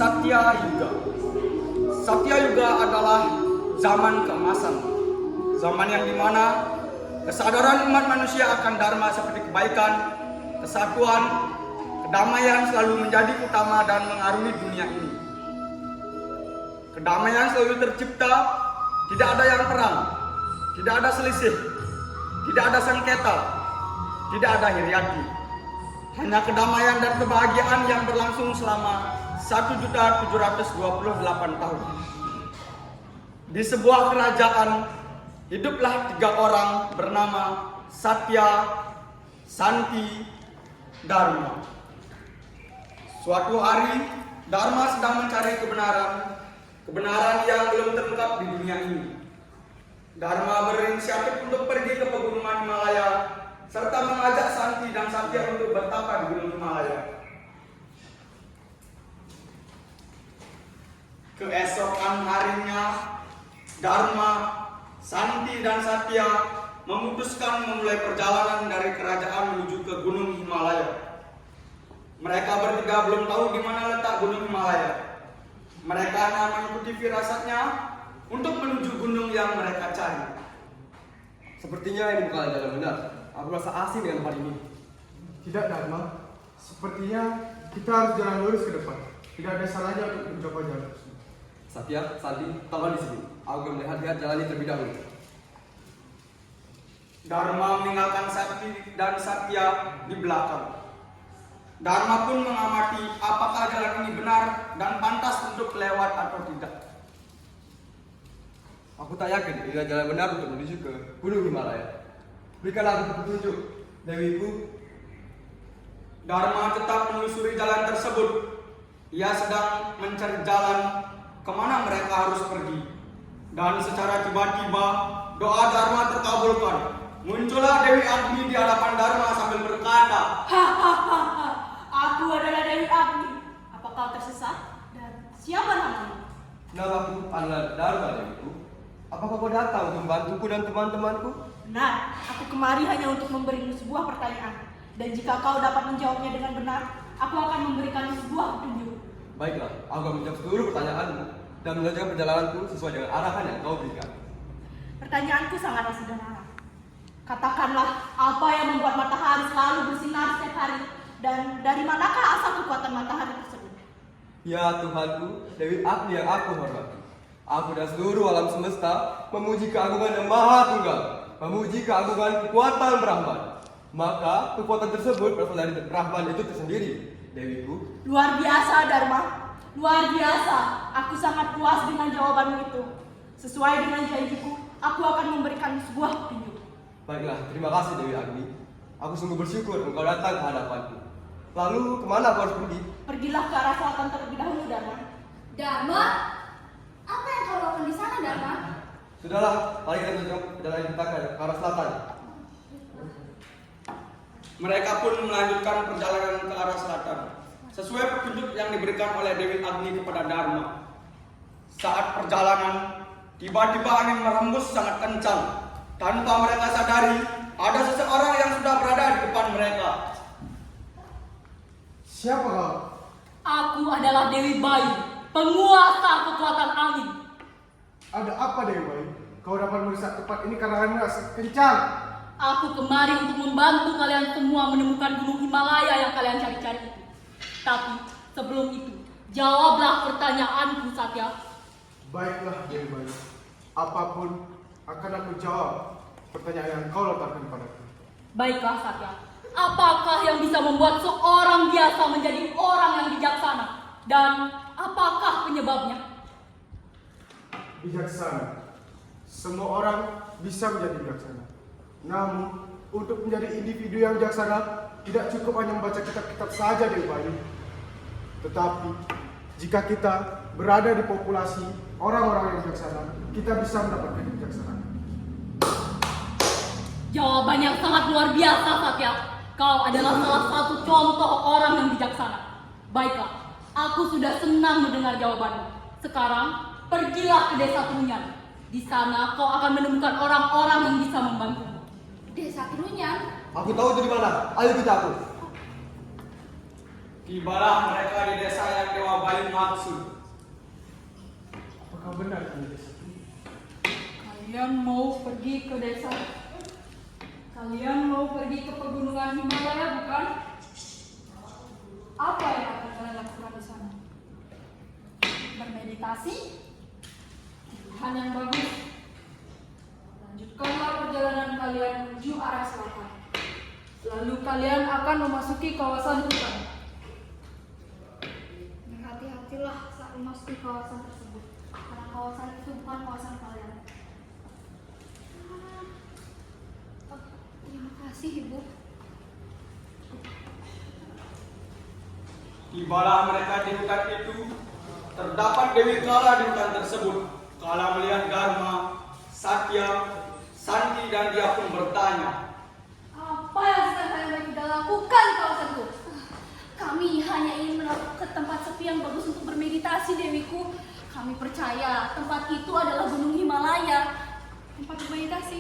Satya Yuga. Satya Yuga adalah zaman keemasan. Zaman yang dimana kesadaran umat manusia akan dharma seperti kebaikan, kesatuan, kedamaian selalu menjadi utama dan mengarungi dunia ini. Kedamaian selalu tercipta, tidak ada yang perang, tidak ada selisih, tidak ada sengketa, tidak ada hiriarki. Hanya kedamaian dan kebahagiaan yang berlangsung selama 1.728 tahun. Di sebuah kerajaan, hiduplah 3 orang bernama Satya, Santi, Dharma. Suatu hari, Dharma sedang mencari kebenaran yang belum terungkap di dunia ini. Dharma berinisiatif untuk pergi ke pegunungan Himalaya serta mengajak Santi dan Satya untuk bertapa di Gunung Himalaya. Keesokan harinya, Dharma, Santi, dan Satya memutuskan memulai perjalanan dari kerajaan menuju ke Gunung Himalaya. Mereka bertiga belum tahu di mana letak Gunung Himalaya. Mereka hanya mengikuti firasatnya untuk menuju gunung yang mereka cari. Sepertinya ini bukan jalan benar. Aku merasa asing dengan tempat ini. Tidak, Dharma. Sepertinya kita harus jalan lurus ke depan. Tidak ada salahnya untuk mencoba jalan tersebut. Satya, Santi, tolong di sini. Aku akan melihat jalan ini terlebih dahulu. Dharma meninggalkan Santi dan Satya di belakang. Dharma pun mengamati apakah jalan ini benar dan pantas untuk lewat atau tidak. Aku tak yakin ini adalah jalan benar untuk menuju ke Gunung Himalaya. Berikanlah aku petunjuk, Dewiku. Dharma tetap menelusuri jalan tersebut. Ia sedang mencari jalan kemana mereka harus pergi. Dan secara tiba-tiba doa Dharma terkabulkan. Muncullah Dewi Agni di hadapan Dharma sambil berkata, Hahaha, aku adalah Dewi Agni. Apa kau tersesat? Dan siapa namamu? Namaku adalah Dharma, Dewiku. Apakah kau datang untuk membantuku dan teman-temanku? Benar, aku kemari hanya untuk memberimu sebuah pertanyaan. Dan jika kau dapat menjawabnya dengan benar, aku akan memberikanmu sebuah petunjuk. Baiklah, aku akan menjawab seluruh pertanyaanmu dan melanjutkan perjalananku sesuai dengan arahan yang kau berikan. Pertanyaanku sangatlah sederhana. Katakanlah, apa yang membuat matahari selalu bersinar setiap hari? Dan dari manakah asal kekuatan matahari tersebut? Ya Tuhanku, Dewi Agni yang aku hormati. Aku dan seluruh alam semesta memuji keagungan yang maha tunggal, memuji keagungan kekuatan Brahman. Maka kekuatan tersebut berasal dari Brahman itu tersendiri, Dewiku. Luar biasa, Dharma. Luar biasa. Aku sangat puas dengan jawabanmu itu. Sesuai dengan janjiku, aku akan memberikan sebuah petunjuk. Baiklah, terima kasih Dewi Agni. Aku sungguh bersyukur engkau datang ke hadapanku. Lalu kemana aku harus pergi? Pergilah ke arah selatan terlebih dahulu, Dharma. Dharma? Apa yang kau lakukan di sana, Dharma? Sudahlah, mari kita lanjutkan perjalanan kita ke arah selatan. mereka pun melanjutkan perjalanan ke arah selatan sesuai petunjuk yang diberikan oleh Dewi Agni kepada Dharma. Saat perjalanan, tiba-tiba angin merembus sangat kencang. Tanpa mereka sadari, ada seseorang yang sudah berada di depan mereka. Siapa kau? Aku adalah Dewi Bayu, penguasa kekuatan angin. Ada apa, Dewi Bayu? Kau dapat merusak tempat ini karena angin sangat kencang. Aku kemari untuk membantu kalian semua menemukan Gunung Himalaya yang kalian cari-cari itu. Tapi sebelum itu, jawablah pertanyaanku, Satya. Baiklah, Dewi Bayu. Apapun akan aku jawab pertanyaan yang kau letakkan padaku. Baiklah, Satya. Apakah yang bisa membuat seorang biasa menjadi orang yang bijaksana? Dan apakah penyebabnya? Bijaksana. Semua orang bisa menjadi bijaksana. Namun, untuk menjadi individu yang bijaksana, tidak cukup hanya membaca kitab-kitab saja, Dewi Bayu. Tetapi, jika kita berada di populasi orang-orang yang bijaksana, kita bisa mendapatkan kebijaksanaan. Jawaban yang sangat luar biasa, Satya. Kau adalah salah satu contoh orang yang bijaksana. Baiklah, aku sudah senang mendengar jawabanmu. Sekarang, pergilah ke desa Trunyan. Di sana kau akan menemukan orang-orang yang bisa membantumu. Desa Trunyan? Aku tahu itu di mana. Ayo kita aku. Tibalah mereka di desa yang Dewa Bayu maksud. Apakah benar Kandis? Kalian mau pergi ke desa? Kalian mau pergi ke pegunungan Himalaya, bukan? Apa yang akan kalian lakukan di sana? Bermeditasi? Pilihan yang bagus. Lanjutkanlah perjalanan kalian menuju arah selatan. Lalu kalian akan memasuki kawasan hutan. Berhati-hatilah saat memasuki kawasan tersebut, karena kawasan itu bukan kawasan kalian. Terima kasih, Ibu. Tibalah mereka di hutan itu. Terdapat Dewi Kala di hutan tersebut. Kala melihat Dharma, Satya, Santi dan dia pun bertanya. Apa yang sedang kalian tidak lakukan di kawasan itu? Kami hanya ingin menuju ke tempat sepi yang bagus untuk bermeditasi, Dewiku. Kami percaya tempat itu adalah Gunung Himalaya. Tempat bermeditasi?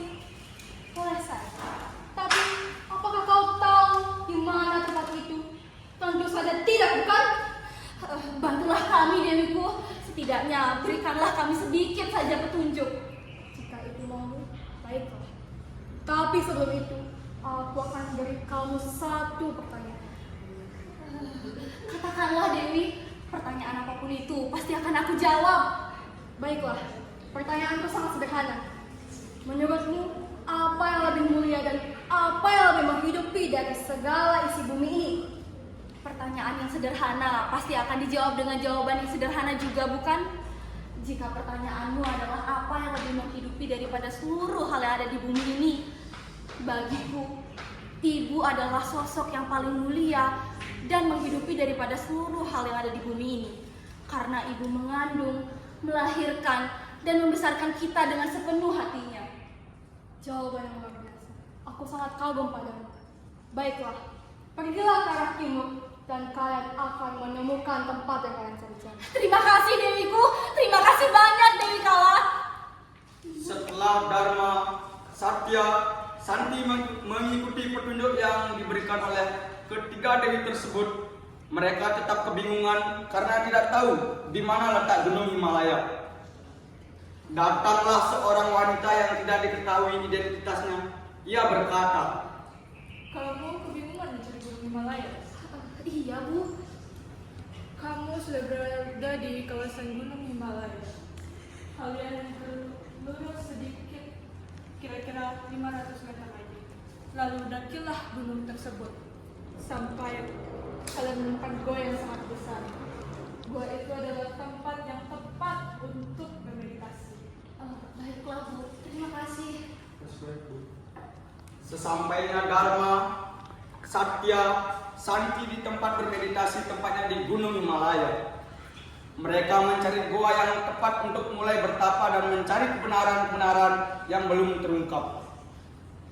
Boleh saja. Tapi, apakah kau tahu di mana tempat itu? Tentu saja tidak, bukan? Bantulah kami, Dewiku. Setidaknya berikanlah kami sedikit saja petunjuk. Jika itu mau, baiklah. Tapi sebelum itu, aku akan beri kamu satu pertanyaan. Katakanlah, Dewi, pertanyaan apapun itu pasti akan aku jawab. Baiklah, pertanyaanku sangat sederhana. Menurutmu, apa yang lebih mulia dan apa yang lebih menghidupi dari segala isi bumi ini? Pertanyaan yang sederhana pasti akan dijawab dengan jawaban yang sederhana juga, bukan? Jika pertanyaanmu adalah apa yang lebih menghidupi daripada seluruh hal yang ada di bumi ini, bagiku, ibu adalah sosok yang paling mulia dan menghidupi daripada seluruh hal yang ada di bumi ini. Karena ibu mengandung, melahirkan, dan membesarkan kita dengan sepenuh hatinya. Jawaban yang luar biasa. Aku sangat kagum padamu. Baiklah, pergilah ke arah timur dan kalian akan menemukan tempat yang kalian cari. Terima kasih, Dewiku. Terima kasih banyak, Dewi Kala. Setelah Dharma, Satya, Santi mengikuti petunjuk yang diberikan oleh ketiga dewi tersebut, mereka tetap kebingungan karena tidak tahu di mana letak Gunung Himalaya. Datanglah seorang wanita yang tidak diketahui identitasnya. Ia berkata, Kamu kebingungan mencari Gunung Himalaya? Iya, Bu. Kamu sudah berada di kawasan Gunung Himalaya. Kalian lurus sedikit, kira-kira 500 meter lagi. Lalu dakilah gunung tersebut sampai kalian menemukan gua yang sangat besar. Gua itu adalah tempat yang tepat untuk bermeditasi. Baiklah, Bu. Terima kasih. sesampainya Dharma, Satya, Santi di tempat bermeditasi tempatnya di Gunung Himalaya. Mereka mencari goa yang tepat untuk mulai bertapa dan mencari kebenaran-kebenaran yang belum terungkap.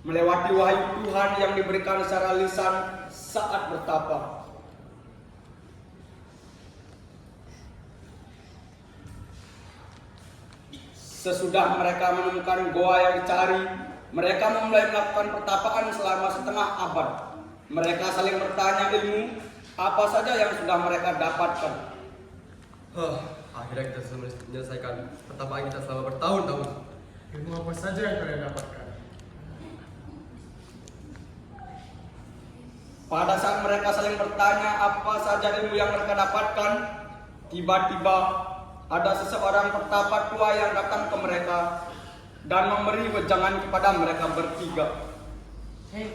Melewati wahyu Tuhan yang diberikan secara lisan saat bertapa. Sesudah mereka menemukan goa yang dicari, mereka memulai melakukan pertapaan selama setengah abad. Mereka saling bertanya ilmu apa saja yang sudah mereka dapatkan. Akhirnya kita sudah menyelesaikan pertapaan kita selama bertahun-tahun. Ilmu apa saja yang kalian dapatkan? Pada saat mereka saling bertanya apa saja ilmu yang mereka dapatkan, tiba-tiba ada seseorang petapa tua yang datang ke mereka dan memberi wejangan kepada mereka bertiga. Hei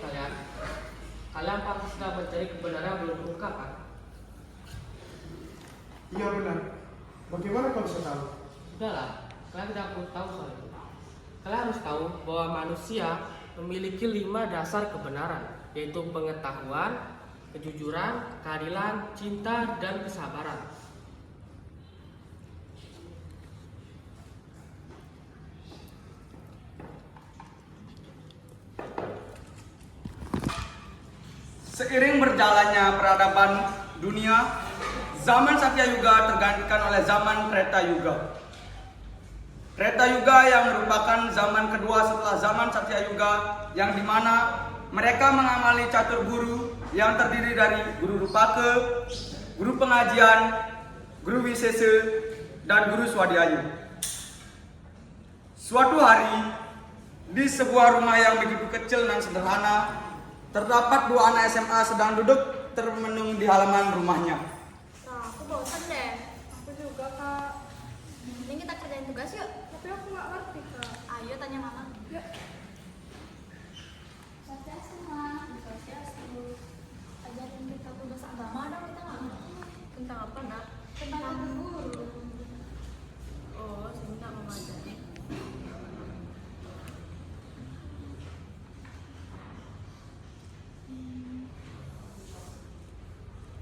kalian pasti sedang mencari kebenaran yang belum terungkap kan? Iya benar. Bagaimana kau bisa tahu? Sudahlah, kalian tidak perlu tahu soal itu. Kalian harus tahu bahwa manusia memiliki 5 dasar kebenaran, yaitu pengetahuan, kejujuran, keadilan, cinta, dan kesabaran. Seiring berjalannya peradaban dunia, zaman Satya Yuga tergantikan oleh zaman Treta Yuga. Treta Yuga yang merupakan zaman kedua setelah zaman Satya Yuga, yang dimana mereka mengamali catur guru yang terdiri dari guru rupake, guru pengajian, guru wisese, dan guru swadhyaya. Suatu hari, di sebuah rumah yang begitu kecil dan sederhana, terdapat dua anak SMA sedang duduk termenung di halaman rumahnya. Nah, aku bosan deh. Aku juga, Kak. Mending kita kerjain tugas yuk. Tapi aku nggak ngerti, Kak. Ayo tanya Mama. Yuk. Sosiasi, Ma. Sosiasi. Ajarin kita tugas agama dong, kita nggak ngerti. Tentang apa, Nak? Tentang guru. Oh, Sinta mau ngajarin.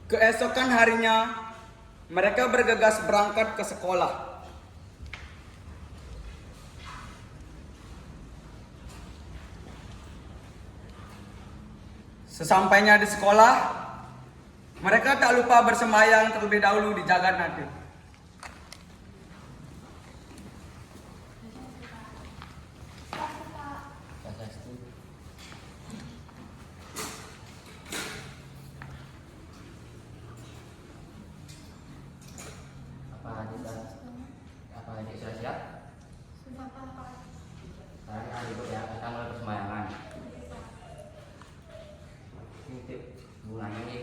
Keesokan harinya, mereka bergegas berangkat ke sekolah. Sesampainya di sekolah, mereka tak lupa bersembahyang terlebih dahulu di jagat nadi. Apa adik sudah siap? Sudah, Kak. Sekarang kita ikut ya, kita mulai persembahyangan. Ini tip bunganya nih.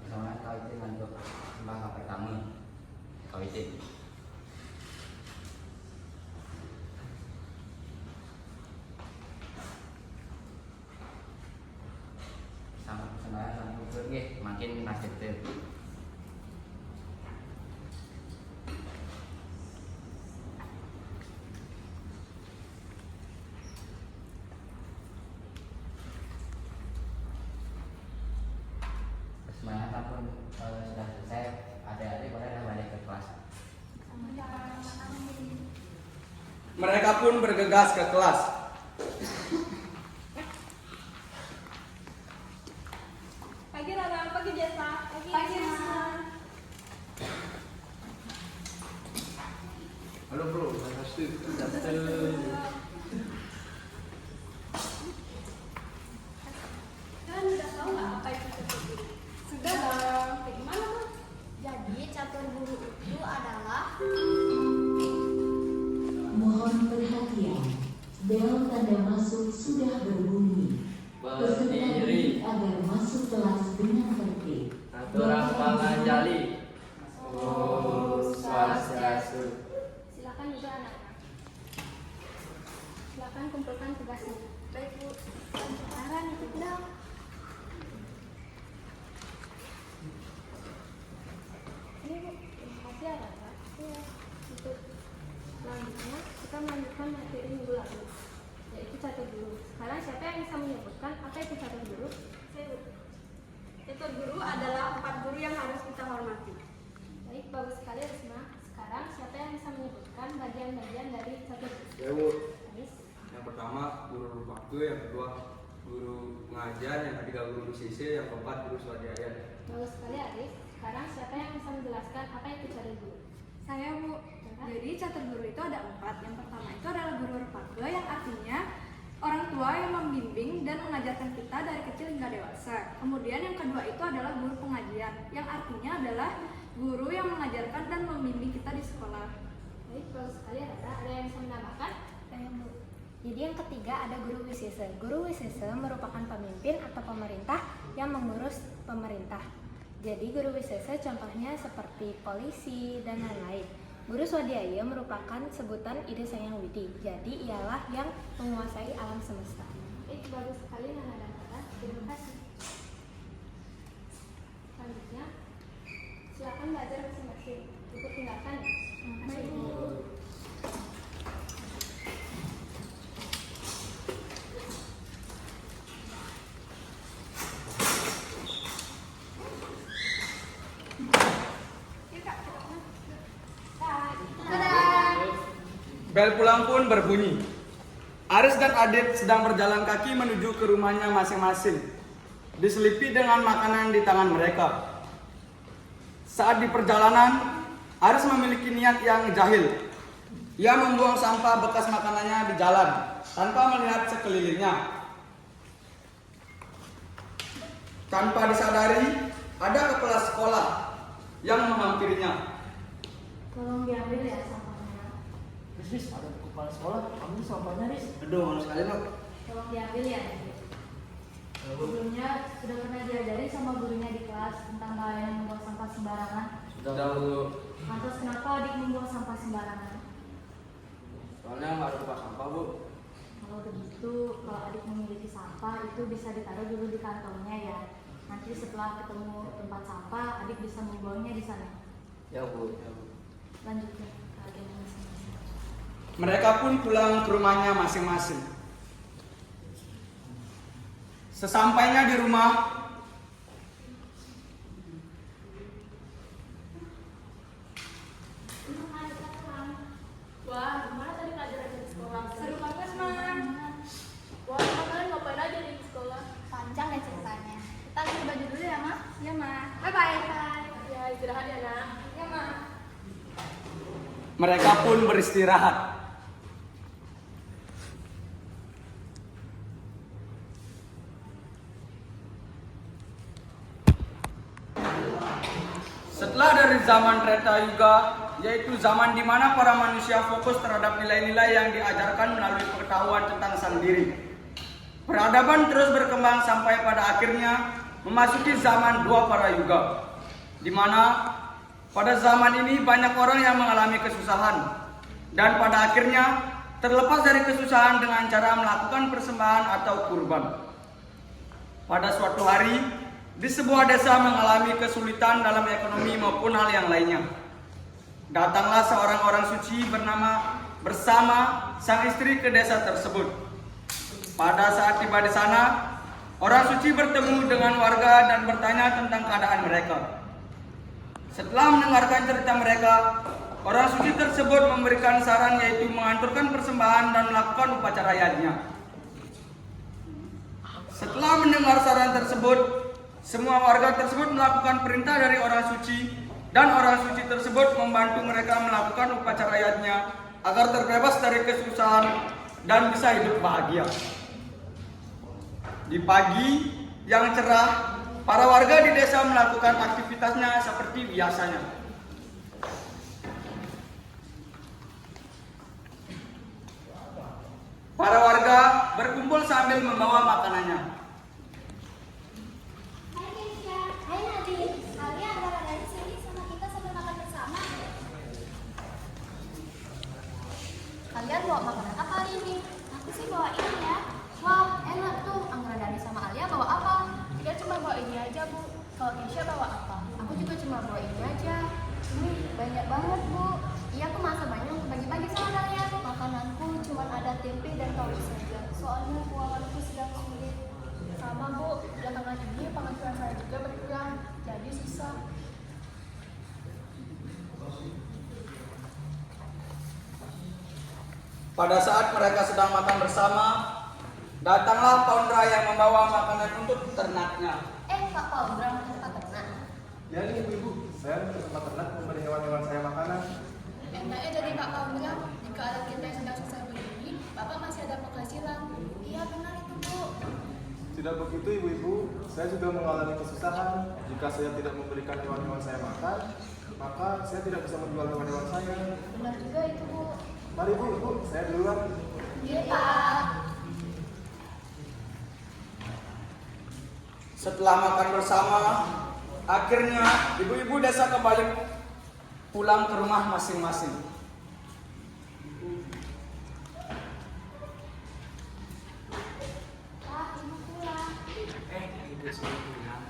Misalnya kau itu untuk sembah pertama, kau itu. Sama persembahyangan sama ukur nih, makin nasib tuh. Semuanya pun sudah selesai, adik-adik boleh balik ke kelas. Mereka pun bergegas ke kelas. Pagi Rara, pagi Jasa. Pagi Risma. Halo bro, Kan udah tahu nggak apa itu catur guru? Sudah dong. Kayak gimana tuh? Jadi catur guru itu adalah Mohon perhatian, bel tanda masuk sudah berbunyi. Peserta didik agar masuk kelas dengan tertib. Aturan panganjali. Om Swastiastu. silakan juga anak-anak. Silakan kumpulkan tugasnya. Baik Bu. Rara ikut dong. Ini Bu, terima kasih ya Rara. Iya. Untuk selanjutnya kita melanjutkan materi minggu lalu, yaitu catur guru. Sekarang siapa yang bisa menyebutkan apa itu catur guru? Saya Bu. Catur guru adalah 4 guru yang harus kita hormati. Baik, bagus sekali Risma. Sekarang siapa yang bisa menyebutkan bagian-bagian dari catur guru? Ya bu, Anis. yang pertama guru waktu, yang kedua guru pengajian, yang ketiga guru sisi, yang keempat guru swadhyaya. Bagus sekali Aris. Sekarang siapa yang bisa menjelaskan apa itu catur guru? Saya Bu. Jadi catur guru itu ada 4. Yang pertama itu adalah guru rupake, yang artinya orang tua yang membimbing dan mengajarkan kita dari kecil hingga dewasa. Kemudian yang kedua itu adalah guru pengajian, yang artinya adalah guru yang mengajarkan dan membimbing kita di sekolah. Baik, bagus sekali Rara. Ada yang bisa menambahkan? Saya Bu. Jadi yang ketiga ada guru wisese. Guru wisese merupakan pemimpin atau pemerintah yang mengurus pemerintah. Jadi guru wisese contohnya seperti polisi dan lain-lain. Guru swadhyaya merupakan sebutan ide Sang Widi. Jadi ialah yang menguasai alam semesta. Baik, bagus sekali Nana dan Rara. Terima kasih. Selanjutnya, silakan belajar masing-masing. Ikut tinggalkan ya. Baik, Bu. Bel pulang pun berbunyi. Aris dan Adit sedang berjalan kaki menuju ke rumahnya masing-masing, diselipi dengan makanan di tangan mereka. Saat di perjalanan, Aris memiliki niat yang jahil. Ia membuang sampah bekas makanannya di jalan tanpa melihat sekelilingnya. Tanpa disadari, ada kepala sekolah yang menghampirinya. Tolong diambil ya sampahnya. Riz, ada kepala sekolah, kamu sampahnya Riz. Aduh, malu sekali lo. Tolong diambil ya. Sebelumnya sudah pernah diajari sama gurunya di kelas tentang bahaya membuang sampah sembarangan. Sudah Bu. Lantas kenapa adik membuang sampah sembarangan? Soalnya nggak ada tempat sampah Bu. Kalau begitu, kalau adik memiliki sampah itu bisa ditaruh dulu di kantongnya ya. Nanti setelah ketemu tempat sampah, adik bisa membuangnya di sana. Ya Bu. Ya Bu. Lanjutkan ke agenda masing-masing. Mereka pun pulang ke rumahnya masing-masing. Sesampainya di rumah, Wah, gimana tadi pelajaran di sekolah? Seru banget, Man. Wah, kalian ngapain aja di sekolah? Panjang ya ceritanya. Kita ganti baju dulu ya, Ma? Iya, Ma. Bye-bye. Ya, istirahat ya, Nak. Ya, Ma. mereka pun beristirahat. Setelah dari zaman Treta Yuga, yaitu zaman di mana para manusia fokus terhadap nilai-nilai yang diajarkan melalui pengetahuan tentang sang diri. Peradaban terus berkembang sampai pada akhirnya memasuki zaman dua para yuga, di mana pada zaman ini banyak orang yang mengalami kesusahan, dan pada akhirnya terlepas dari kesusahan dengan cara melakukan persembahan atau kurban. Pada suatu hari, di sebuah desa mengalami kesulitan dalam ekonomi maupun hal yang lainnya. Datanglah seorang orang suci bersama sang istri ke desa tersebut. Pada saat tiba di sana, orang suci bertemu dengan warga dan bertanya tentang keadaan mereka. Setelah mendengarkan cerita mereka, orang suci tersebut memberikan saran yaitu menganturkan persembahan dan melakukan upacara yajna. Setelah mendengar saran tersebut, semua warga tersebut melakukan perintah dari orang suci, dan orang suci tersebut membantu mereka melakukan upacara yajna agar terbebas dari kesusahan dan bisa hidup bahagia. Di pagi yang cerah, para warga di desa melakukan aktivitasnya seperti biasanya. Para warga berkumpul sambil membawa makanannya. Hai Keisha, hai Nadine. Kalian ada dari sini sama kita sambil makan bersama. Kalian bawa makanan apa hari ini? Aku sih bawa ini ya. Wah, enak tuh. Anggra Dani sama Alia bawa apa? Kita cuma bawa ini aja, Bu. Kalau Keisha bawa apa? Aku juga cuma bawa ini aja. Wih, banyak banget Bu. Iya, aku masak banyak untuk bagi-bagi sama kalian. Makananku cuma ada tempe dan tahu saja. Soalnya keuanganku sedang sulit. Sama, Bu. Belakangan ini penghasilan saya juga berkurang. Jadi susah. Pada saat mereka sedang makan bersama, datanglah Paundra yang membawa makanan untuk ternaknya. Pak Paundra, tempat ternak. Ya nih ibu-ibu, saya untuk tempat ternak memberi hewan-hewan saya makanan. Enaknya jadi Pak Paundra, jika anak kita yang sedang susah begini, Bapak masih ada penghasilan. Iya benar itu Bu. Tidak begitu ibu-ibu, saya juga mengalami kesusahan. Jika saya tidak memberikan hewan-hewan saya makan, maka saya tidak bisa menjual hewan-hewan saya. Benar juga itu Bu. Mari ibu, saya duluan. Iya Pak. Setelah makan bersama, akhirnya ibu-ibu desa kembali pulang ke rumah masing-masing. Pak, ibu pulang. Ibu sudah pulang.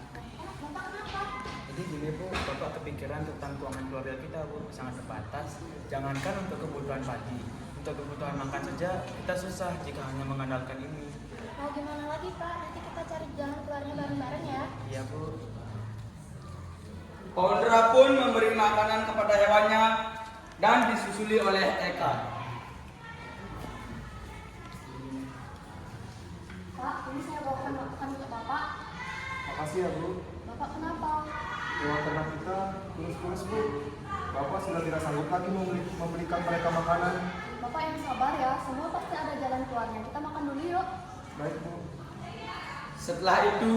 Bapak kenapa? Jadi gini Bu, Bapak kepikiran tentang keuangan keluarga kita Bu, sangat terbatas. Jangankan untuk kebutuhan pagi, untuk kebutuhan makan saja kita susah jika hanya mengandalkan ini. Mau gimana lagi Pak? Nanti kita cari jalan keluarnya bareng-bareng ya. Iya Bu. Paundra pun memberi makanan kepada hewannya dan disusuli oleh Eka. Pak, ini saya bawakan makanan untuk Bapak. Makasih ya bu. Bapak kenapa? Hewan ternak kita kurus-kurus bu. Bapak sudah tidak sanggup lagi memberikan mereka makanan. Bapak yang sabar ya, semua pasti ada jalan keluarnya. Kita makan dulu yuk. Baik bu. Setelah itu,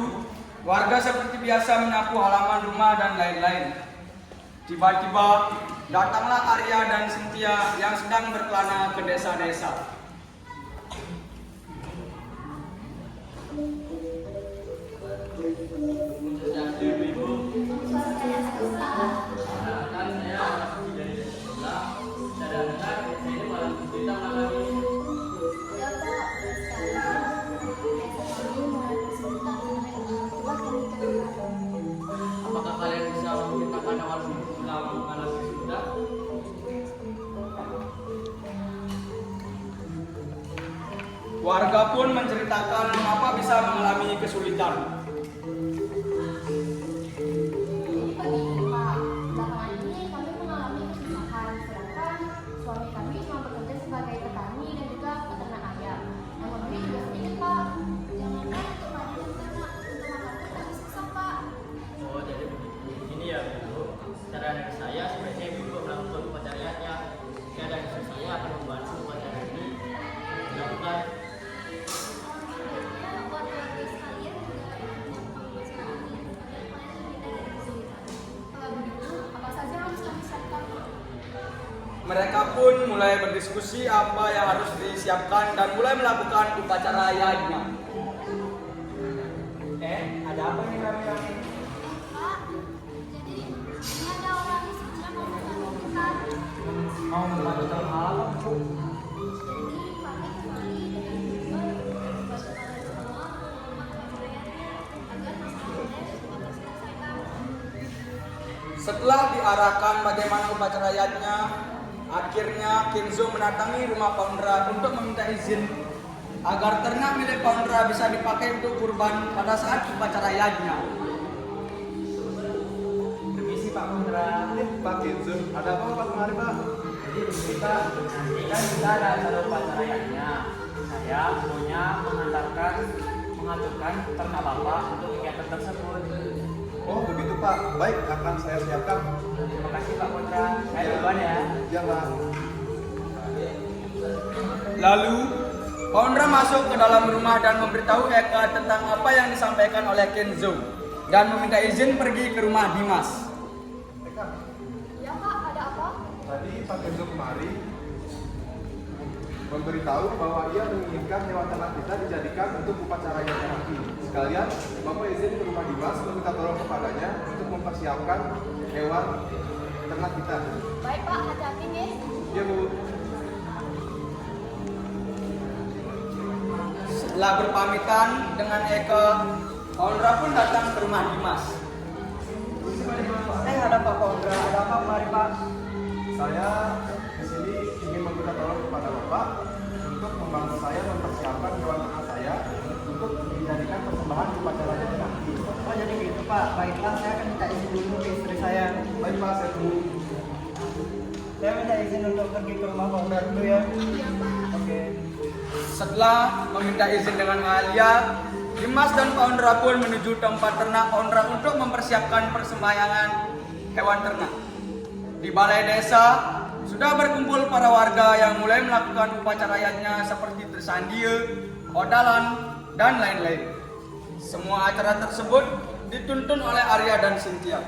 Warga seperti biasa menyapu halaman rumah dan lain-lain. Tiba-tiba datanglah Arya dan Cynthia yang sedang berkelana ke desa-desa. Apakah kalian bisa menceritakan awal mula mengalami sudah? Warga pun menceritakan mengapa bisa mengalami kesulitan. Pak, belakangan ini kami mengalami kesusahan, sedangkan suami kami cuma bekerja sebagai petani dan juga peternak ayam. Yang kami juga sedikit, Pak. Jangankan untuk mandi dan ternak, untuk makan pun kami susah, Pak. Oh, jadi begini ya, Bu. Cara dari saya sebaiknya Ibu melakukan upacaranya. Dan dari saya akan membantu upacara ini dilakukan. Buat keluarga sekalian juga yang mempersiapkan ini, kalian kita dari kesulitan. Kalau begitu, apa saja yang harus kami siapkan? Mereka pun mulai berdiskusi apa yang harus disiapkan dan mulai melakukan upacara yajna. Ada apa nih kami? Pak, jadi ini ada orang yang sedang mau membantu kita. Mau membantu dalam hal apa, Bu? Jadi kami kembali dengan tujuan membantu kalian semua melakukan perayaan agar masalahnya dapat diselesaikan. Setelah diarahkan bagaimana upacara yajna, akhirnya Kenzo mendatangi rumah Paundra untuk meminta izin agar ternak milik Paundra bisa dipakai untuk kurban pada saat upacara yajna. Permisi Pak Pundra. Pak Kenzo, ada apa Pak kemari Pak? Jadi kita nanti kan kita ada acara upacara yajna. Saya maunya mengaturkan ternak Bapak untuk kegiatan tersebut. Oh begitu Pak, baik akan saya siapkan. Terima kasih Pak Pundra. Saya duluan ya. Ya Pak. Lalu Paundra masuk ke dalam rumah dan memberitahu Eka tentang apa yang disampaikan oleh Kenzo dan meminta izin pergi ke rumah Dimas. Eka, Ya Pak, ada apa? tadi Pak Kenzo kemari memberitahu bahwa ia menginginkan hewan ternak kita dijadikan untuk upacara yang nanti. Sekalian, Bapak izin ke rumah Dimas meminta tolong kepadanya untuk mempersiapkan hewan ternak kita. Baik Pak, hati-hati nih. Ya Bu. Setelah berpamitan dengan Eka, Paundra pun datang ke rumah Dimas. Ada Pak Pundra. Ada apa kemari Pak? Saya di sini ingin meminta tolong kepada Bapak untuk membantu saya mempersiapkan hewan ternak saya untuk dijadikan persembahan di upacara yang nanti. Oh jadi gitu Pak. Baiklah, saya akan minta izin dulu ke istri saya. Baik Pak, saya tunggu. Saya minta izin untuk pergi ke rumah Pundra dulu ya. Iya Pak. Oke. Setelah meminta izin dengan Alia, Dimas dan Paundra pun menuju tempat ternak Paundra untuk mempersiapkan persembahyangan hewan ternak. Di balai desa, sudah berkumpul para warga yang mulai melakukan upacara yajna seperti tersandia, odalan, dan lain-lain. Semua acara tersebut dituntun oleh Arya dan Cynthia.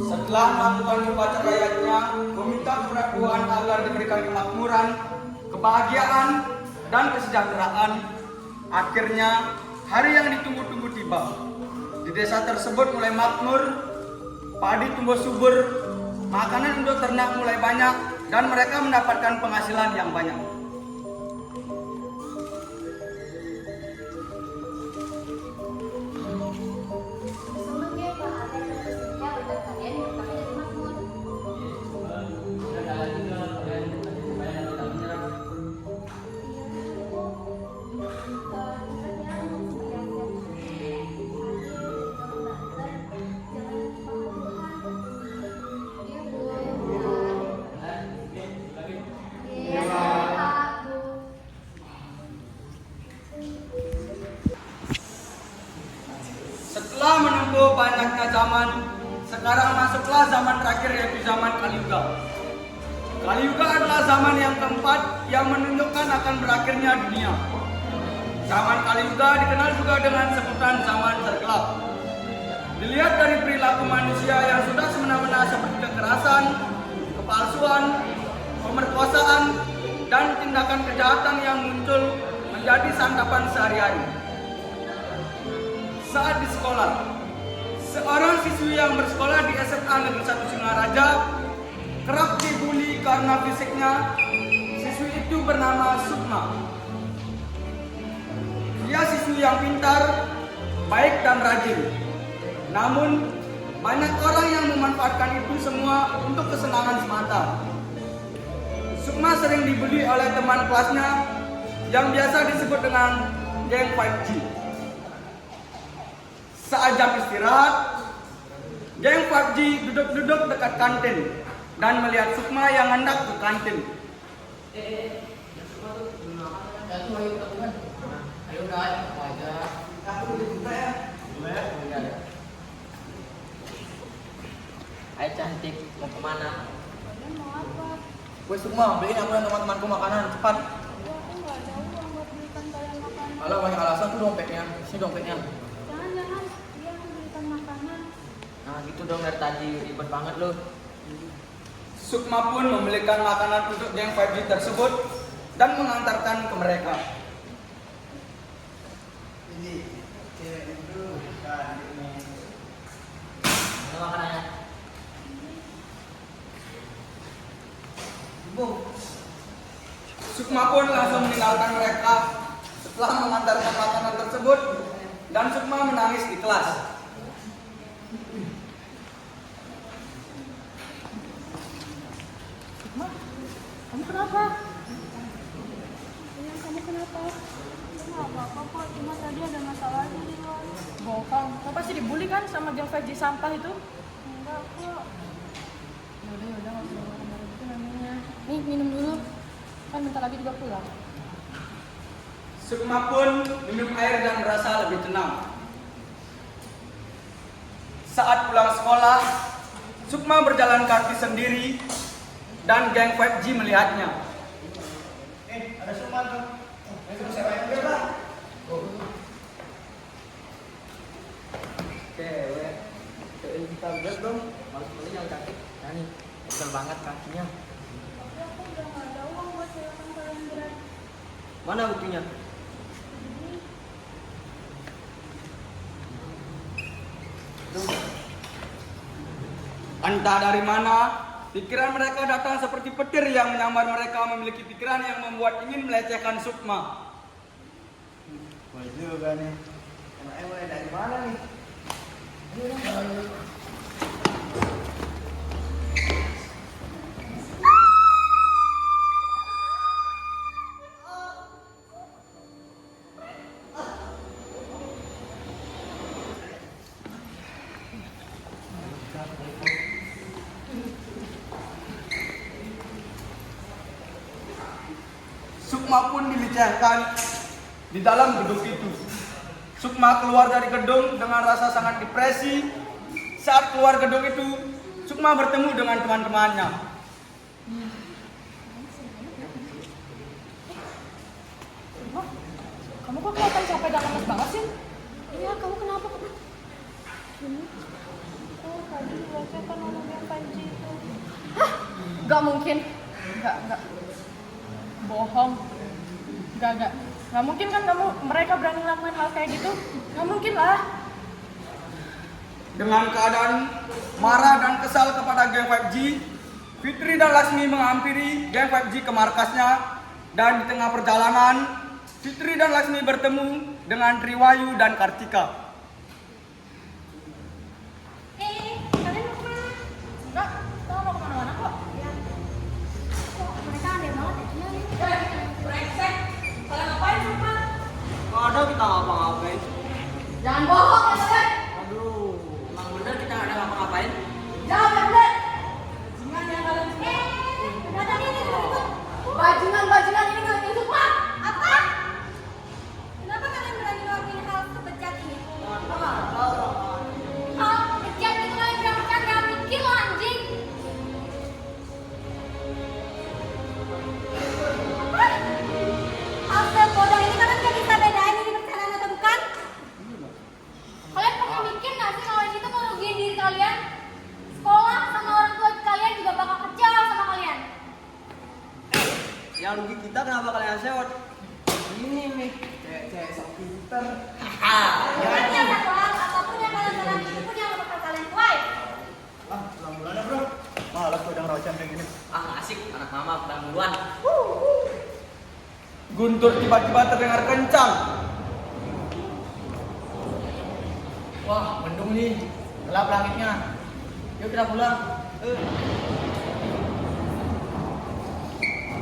Setelah melakukan upacara yajna, meminta kerakuan agar diberikan kemakmuran, kebahagiaan, dan kesejahteraan, akhirnya hari yang ditunggu-tunggu tiba. Di desa tersebut mulai makmur, padi tumbuh subur, makanan untuk ternak mulai banyak, dan mereka mendapatkan penghasilan yang banyak. Semangat ya Pak, agar tersedia berkat kalian hidup kami jadi makmur. Setelah menempuh banyaknya zaman, sekarang masuklah zaman terakhir yaitu zaman Kaliuga. Kaliuga adalah zaman yang keempat yang menunjukkan akan berakhirnya dunia. Zaman Kaliuga dikenal juga dengan sebutan zaman tergelap. Dilihat dari perilaku manusia yang sudah semena-mena seperti kekerasan, kepalsuan, pemerkosaan, dan tindakan kejahatan yang muncul menjadi santapan sehari-hari. Saat di sekolah, seorang siswi yang bersekolah di SMA Negeri 1 Singaraja kerap dibully karena fisiknya. Siswi itu bernama Sukma. Dia siswi yang pintar, baik dan rajin. Namun, banyak orang yang memanfaatkan itu semua untuk kesenangan semata. Sukma sering dibully oleh teman kelasnya yang biasa disebut dengan geng 5G. Saat jam istirahat, geng 5G duduk-duduk dekat kantin dan melihat Sukma yang hendak ke kantin. Hai cantik, mau kemana? Kalian mau apa? Woi Sukma, beliin aku dan teman-temanku makanan, cepat. Ya aku nggak ada uang buat belikan kalian makanan. Alah banyak alasan tuh dompetnya, sini dompetnya. Jangan, dia aku belikan makanan. Nah gitu dong dari tadi, ribet banget lo. Sukma pun membelikan makanan untuk geng 5G tersebut dan mengantarkan ke mereka. Mana makanannya? Sukma pun langsung meninggalkan mereka setelah mengantarkan makanan tersebut, dan Sukma menangis di kelas. Kamu kenapa? Iya, kamu kenapa? Nggak apa-apa kok, cuma tadi ada masalah aja di luar. Bohong. Kamu pasti dibully kan sama geng 5G sampah itu? Enggak kok. Yaudah, nggak usah marah-marah gitu namanya. Nih, minum dulu. Kan bentar lagi juga pulang. Sukma pun minum air dan merasa lebih tenang. Saat pulang sekolah, Sukma berjalan kaki sendiri dan geng 5G melihatnya. Ada Sukma tuh. Cewek kita lihat dong, malas beli yang cantik. Nah nih, besar banget kakinya. Tapi aku udah nggak ada uang buat sewakan kalian berat. Mana buktinya? Entah dari mana, pikiran mereka datang seperti petir yang menyambar mereka memiliki pikiran yang membuat ingin melecehkan Sukma. Boleh juga nih. Enaknya mulai dari mana nih? Sukma pun dilecehkan di dalam gedung itu. Sukma keluar dari gedung dengan rasa sangat depresi. Saat keluar gedung itu, Sukma bertemu dengan teman-temannya. Kamu kok kelihatan capek dan lemes banget sih? Iya, kamu kenapa? Ini? Oh, tadi dilecehkan sama geng 5G itu. Gak mungkin. Gak. Bohong. Gak mungkin kan mereka berani ngelakuin hal kayak gitu. Gak mungkin lah. Dengan keadaan marah dan kesal kepada geng 5G, Fitri dan Lasmi menghampiri geng 5G ke markasnya, dan di tengah perjalanan Fitri dan Lasmi bertemu dengan Triwayu dan Kartika. Kalian mau kemana? Enggak, kita mau kemana-mana kok. Ya. Kok mereka aneh banget ya? Brengsek, kalian ngapain coba? Gak ada kita ngapa-ngapain. Jangan bohong ya kalian. Aduh, emang bener kita gak ada ngapa-ngapain? Jawab yang benar. Jangan yang kalian Datang ini ikut. bajingan ini nggak nyusuk pak. Apa? Kenapa kalian berani ngelakuin hal sebejat ini? Hal bejat itu kalian bilang bercanda, mikir lo anjing. Apa? Hal sebodoh ini kalian nggak bisa bedain ini bercandaan atau bukan? Kalian pernah mikir nggak sih kalau ini tuh ngerugiin diri kalian? Sekolah sama orang tua kalian juga bakal kecewa sama kalian. Yang rugi kita kenapa kalian sewot? Ini nih, cewek sok pinter. Ingat ya satu hal, apapun yang kalian jalani itu pun yang bakal kalian tuai. Ah, pulang ya bro. Malas gue udah ngerocam kayak gini. Ah asik, anak mama pulang duluan. Guntur tiba-tiba terdengar kencang. Wah, mendung nih. Gelap langitnya. Yuk kita pulang.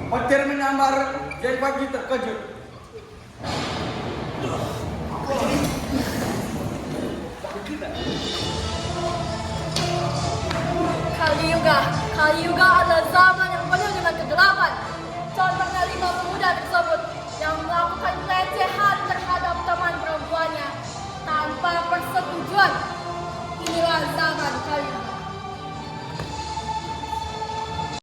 Petir menyambar, geng 5G terkejut. Kali Yuga adalah zaman yang penuh dengan kegelapan. Contohnya 5 pemuda tersebut yang melakukan pelecehan terhadap teman perempuannya tanpa persetujuan. Inilah zaman Kali